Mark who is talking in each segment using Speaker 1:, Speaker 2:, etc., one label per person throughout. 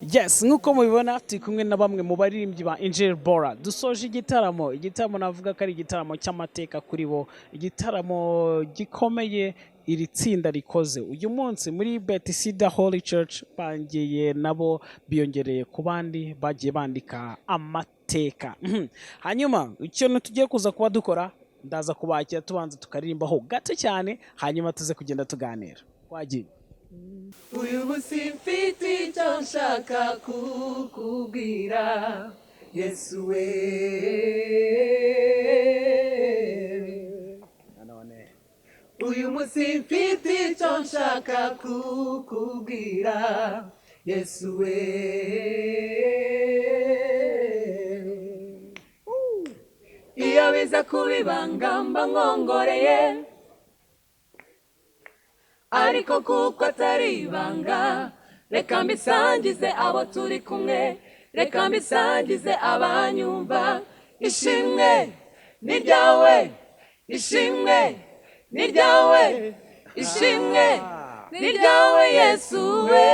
Speaker 1: Yes, nk'uko mubibona turi kumwe na bamwe mu baririmbyi ba INJILI BORA. Dusoje igitaramo navuga ko ari igitaramo cy'amateka kuri bo, igitaramo gikomeye iri tsinda rikoze. Uyu munsi muri Bethesida Holy Church bangiye nabo biyongereye ku bandi bagiye bandika amateka. Hanyuma ikintu tugiye kuza kuba dukora, ndaza kubakira tubanza tukaririmbaho gato cyane, hanyuma tuze kugenda tuganira. Wagiye.
Speaker 2: Uyu munsi mfite icyo nshaka kukubwira Yesu we. Uyu munsi mfite icyo nshaka kukubwira Yesu we. Iyo biza kubibanga mba nkongoreye, ariko kuko atari ibanga reka mbisangize abo turi kumwe, reka mbisangize abanyumva. Ishimwe ni ryawe, ishimwe ni ryawe, ishimwe ni ryawe Yesu we.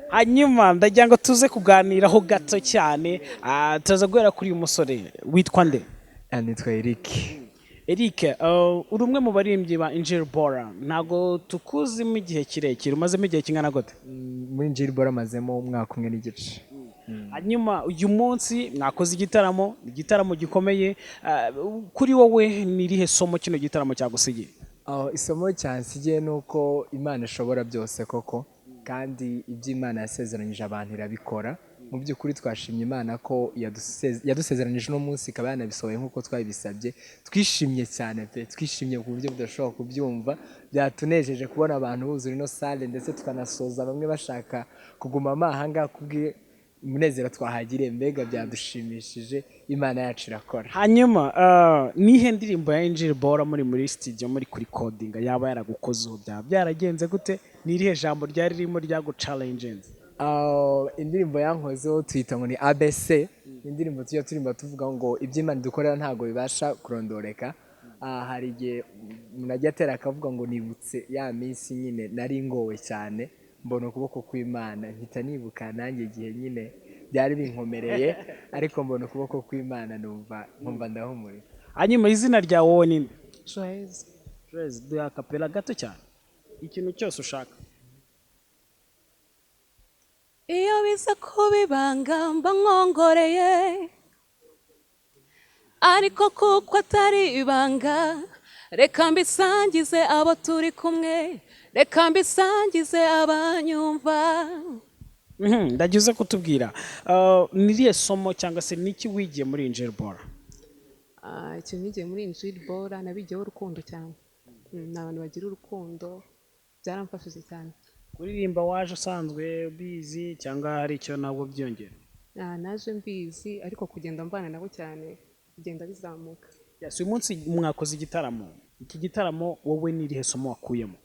Speaker 1: Hanyuma ndagira ngo tuze kuganiraho gato cyane, tuza guhera kuri uyu musore witwa nde?
Speaker 3: Nitwa Eric.
Speaker 1: Eric, uri umwe mu baririmbyi ba INJILI BORA. Ntago tukuzimo igihe kirekire, umazemo igihe kingana gute?
Speaker 3: Muri INJILI BORA mazemo umwaka umwe n'igice.
Speaker 1: Hanyuma uyu munsi mwakoze igitaramo gikomeye. Kuri wowe ni irihe somo kino gitaramo cyagusigiye?
Speaker 3: Isomo cyansigiye nuko Imana ishobora byose koko, kandi ibyo Imana yasezeranyije abantu irabikora. Mu by'ukuri twashimye Imana ko yadusezeranyije uno munsi ikaba yanabisohoye nk'uko twabisabye. Twishimye cyane pe, twishimye ku buryo budashobora kubyumva. Byatunejeje kubona abantu buzura ino salle, ndetse tukanasoza bamwe bashaka kuguma amahanga kubwe umunezero twahagiriye. Mbega byadushimishije, Imana yacu irakora.
Speaker 1: Hanyuma nihe ndirimbo ya INJILI BORA muri studio muri recording yaba yaragukozeho, byaba byaragenze gute? Ni irihe jambo ryari ririmo ryaguchallenges?
Speaker 3: Indirimbo yankozeho tuyita ngo ni ABC. Indirimbo tujya turimba tuvuga ngo iby'Imana dukorera ntago bibasha kurondoreka. Hari igihe umuntu ajya atera akavuga ngo nibutse ya minsi nyine nari ngowe cyane, mbona ukuboko kw'Imana, mpita nibuka nanjye igihe nyine byari binkomereye, ariko mbona ukuboko kw'Imana nkumva ndahumuriye.
Speaker 1: Hanyuma izina ryawe wowe ni nde?
Speaker 2: Joyce.
Speaker 1: Joyce, duha akapela gato cyane, ikintu cyose ushaka.
Speaker 2: Iyo biza kubibanga mba nkongoreye, ariko kuko atari ibanga reka mbisangize abo turi kumwe, reka mbisangize abanyumva.
Speaker 1: Ndagize kutubwira ni irihe somo cyangwa se niki wigiye muri INJILI BORA?
Speaker 4: Ikintu nigiye muri INJILI BORA nabigiyeho urukundo cyane. Ni abantu bagira urukundo, byaramfashije cyane.
Speaker 1: Kuririmba waje usanzwe ubizi cyangwa hari icyo nabwo byongera?
Speaker 4: Naje mbizi, ariko kugenda mbana nabo cyane kugenda bizamuka.
Speaker 1: Yes, uyu munsi mwakoze igitaramo. Iki gitaramo wowe ni irihe somo wakuyemo?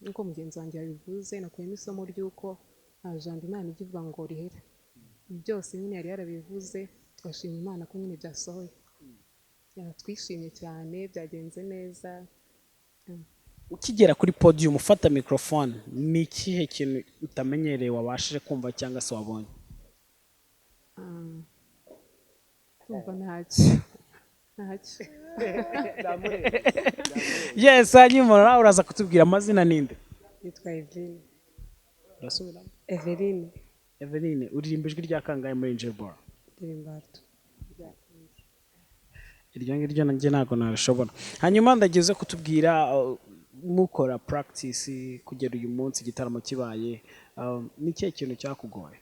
Speaker 4: Nkuko mugenzi wanjye yabivuze, nakuyemo isomo ry'uko jambo Imana ivuga ngo rihere. Byose nyine yari yarabivuze, twashimye Imana ko nyine byasohoye. Twishimye cyane, byagenze neza.
Speaker 1: Ukigera kuri podium ufata microphone, ni ikihe kintu utamenyereye wabashije kumva cyangwa se wabonye?
Speaker 4: Kumva ntacyo.
Speaker 1: Yes, hanyuma nawe uraza kutubwira amazina ninde?
Speaker 4: Nitwa Eveline.
Speaker 1: Urasubiramo?
Speaker 4: Eveline.
Speaker 1: Eveline, uririmba ijwi rya kangahe muri INJILI BORA?
Speaker 4: Ndirimbato.
Speaker 1: Iryo ngiryo nanjye ntabwo narishobora. Hanyuma ndagize kutubwira mukora practice kugera uyu munsi igitaramo kibaye, ni ikihe kintu cyakugoye?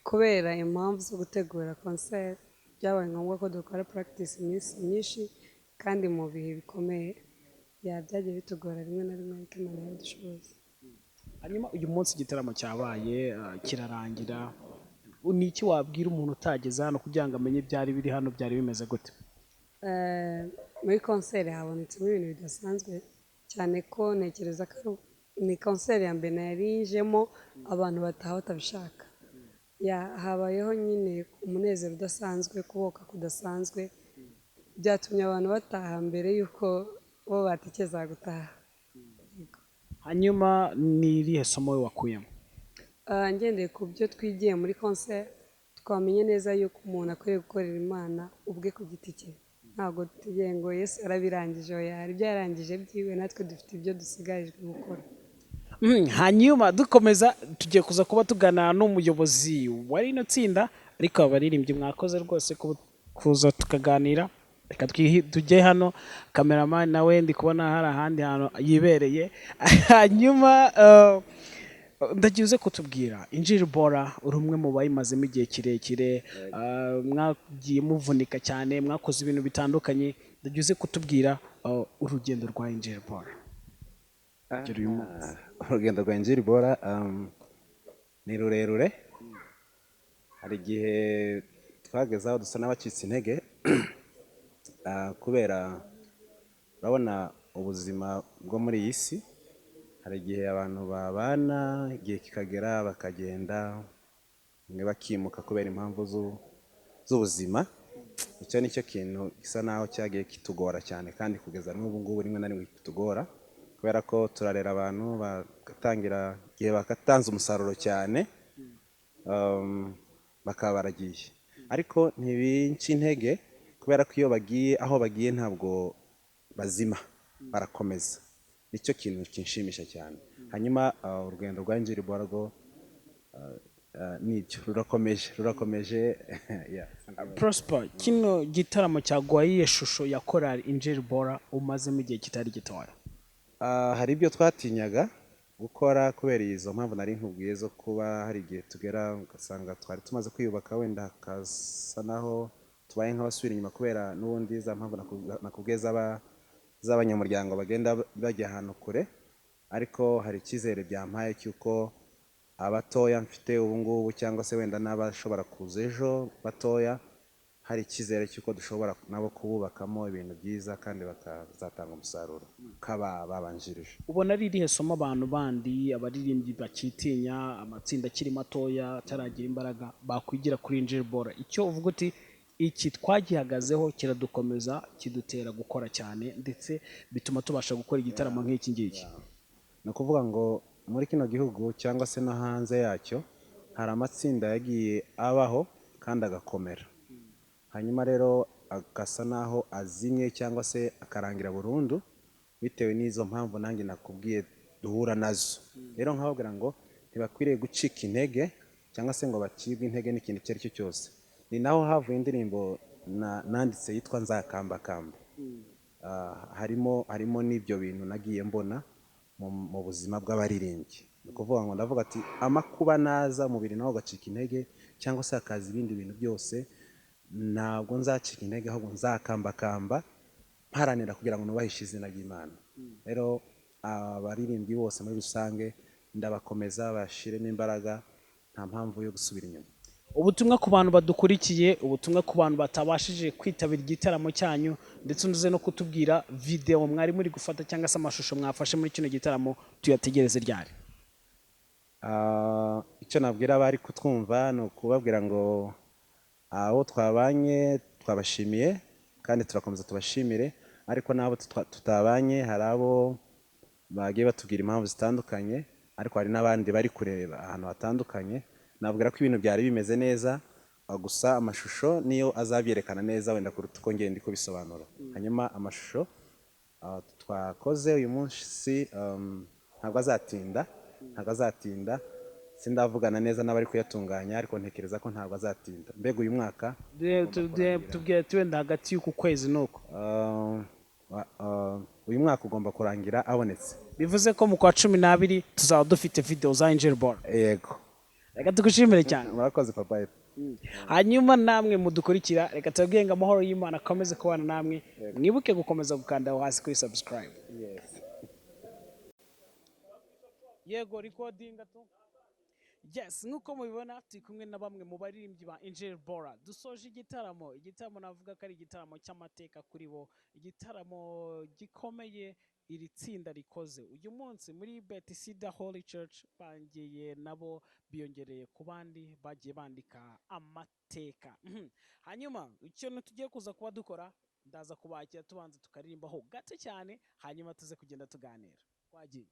Speaker 5: Kubera impamvu zo gutegura concert byabaye ngombwa ko dukora practice iminsi myinshi kandi mu bihe bikomeye. Byagiye bitugora rimwe na rimwe, ariko Imana yadushoboza.
Speaker 1: Hanyuma uyu munsi igitaramo cyabaye kirarangira, ni iki wabwira umuntu utageze hano kugira ngo amenye byari biri hano byari bimeze gute?
Speaker 5: Muri concert habonetsemo ibintu bidasanzwe cyane, ko ntekereza ko ni concert ya mbere narinjemo abantu bataha batabishaka. Habayeho nyine umunezero udasanzwe, kuboka kudasanzwe, byatumye abantu bataha mbere yuko bo batekereza gutaha.
Speaker 1: hanyuma ni irihe somo we wakuyemo?
Speaker 5: ngendeye ku byo twigiye muri concert twamenye neza yuko umuntu akwiriye gukorera imana ubwe ku giti cye, ntabwo tugiye ngo Yesu yarabirangije, oya hari ibyo yarangije byiwe, natwe dufite ibyo dusigarijwe gukora.
Speaker 1: Hanyuma dukomeza tugiye kuza kuba tuganira n'umuyobozi wa rino tsinda, ariko abaririmbyi mwakoze rwose kuza tukaganira. Reka tujye hano, kameramani nawe ndi kubona hari ahandi hantu yibereye. Hanyuma ndagize kutubwira Injili Bora uri umwe mu bayimazemo igihe kirekire, mwagiye muvunika cyane, mwakoze ibintu bitandukanye. Ndagize kutubwira urugendo rwa Injili Bora.
Speaker 6: Urugendo rwa Injili Bora ni rurerure. Hari igihe twageze aho dusa n'abacitse intege kubera urabona ubuzima bwo muri iyi si, hari igihe abantu babana, igihe kikagera bakagenda, bamwe bakimuka kubera impamvu z'ubuzima. Icyo ni cyo kintu gisa naho cyagiye kitugora cyane, kandi kugeza n'ubu ngubu rimwe na rimwe kitugora, kubera ko turarera abantu bagatangira igihe bakatanze umusaruro cyane bakaba baragiye, ariko ntibinci intege, kubera ko iyo bagiye aho bagiye ntabwo bazima, barakomeza. Nicyo kintu kinshimisha cyane. Hanyuma urugendo rwa Injili Bora rwo nibyo rurakomeje.
Speaker 1: Prosper, kino gitaramo cyaguhaye iyihe shusho ya korali Injili Bora umazemo igihe kitari gitoya?
Speaker 6: Hari ibyo twatinyaga gukora kubera izo mpamvu nari nkubwiye zo kuba hari igihe tugera ugasanga twari tumaze kwiyubaka, wenda hakasa naho tubaye nk'abasubira inyuma, kubera n'ubundi za mpamvu nakubwiye z'abanyamuryango bagenda bajya ahantu kure. Ariko hari icyizere byampaye cy'uko abatoya mfite ubu ngubu, cyangwa se wenda n'abashobora kuza ejo batoya, hari icyizere cy'uko dushobora nabo kububakamo ibintu byiza kandi bakazatanga umusaruro babanjirije.
Speaker 1: Ubona ari irihe somo abantu bandi, abaririmbyi bakitinya, amatsinda akiri matoya ataragira imbaraga, bakwigira kuri Injili Bora? Icyo uvuga uti iki twagihagazeho kiradukomeza, kidutera gukora cyane, ndetse bituma tubasha gukora igitaramo nk'iki ngiki.
Speaker 6: Ni ukuvuga ngo muri kino gihugu cyangwa se no hanze yacyo hari amatsinda yagiye abaho kandi agakomera, hanyuma rero agasa naho azimye cyangwa se akarangira burundu bitewe n'izo mpamvu nanjye nakubwiye duhura nazo. Rero nkababwira ngo ntibakwiriye gucika intege cyangwa se ngo bacibwe intege n'ikintu icyo ari cyo cyose. Ni naho havuye indirimbo nanditse yitwa Nzakambakamba. Harimo n'ibyo bintu nagiye mbona mu buzima bw'abaririmbyi. Ni ukuvuga ngo ndavuga ati amakuba naza umubiri nawo ugacika intege cyangwa se hakaza ibindi bintu byose, ntabwo nzacika intege, ahubwo nzakambakamba mparanira kugira ngo nubahishe izina ry'Imana. Rero abaririmbyi bose muri rusange ndabakomeza, bashiremo imbaraga, nta mpamvu yo gusubira inyuma.
Speaker 1: Ubutumwa ku bantu badukurikiye, ubutumwa ku bantu batabashije kwitabira igitaramo cyanyu, ndetse unuze no kutubwira video mwari muri gufata cyangwa se amashusho mwafashe muri kino gitaramo, tuyategereze ryari?
Speaker 6: Icyo nabwira abari kutwumva ni ukubabwira ngo abo twabanye twabashimiye kandi turakomeza tubashimire, ariko n'abo tutabanye hari abo bagiye batubwira impamvu zitandukanye, ariko hari n'abandi bari kureba ahantu hatandukanye. Nabwira ko ibintu byari bimeze neza, gusa amashusho niyo azabyerekana neza wenda kuruta uko ngenda kubisobanura. Hanyuma amashusho twakoze uyu munsi ntabwo azatinda, sindavugana neza n'abari kuyatunganya, ariko ntekereza ko ntabwo azatinda. Mbega uyu mwaka
Speaker 1: tubwira wenda hagati y'uku kwezi nuko
Speaker 6: uyu mwaka ugomba kurangira abonetse.
Speaker 1: Bivuze ko mu kwa 12 tuzaba dufite video za Injili Bora.
Speaker 6: Yego.
Speaker 1: Reka tugushimire cyane.
Speaker 6: Murakoze papa.
Speaker 1: Hanyuma namwe mudukurikira, reka tubabwire ngo amahoro y'Imana akomeze kubana namwe. Mwibuke gukomeza gukanda hasi kuri subscribe. Yego recording tu. Yes, nkuko mubibona turi kumwe na bamwe mu baririmbyi ba Injili Bora. Dusoje igitaramo navuga ko ari igitaramo cy'amateka kuri bo, igitaramo gikomeye iri tsinda rikoze uyu munsi muri Bethesida Holy Church. Bangiye nabo biyongereye ku bandi bagiye bandika amateka. Hanyuma ikintu tugiye kuza kuba dukora, ndaza kubakira tubanza tukaririmbaho gato cyane, hanyuma tuze kugenda tuganira. Twagiye.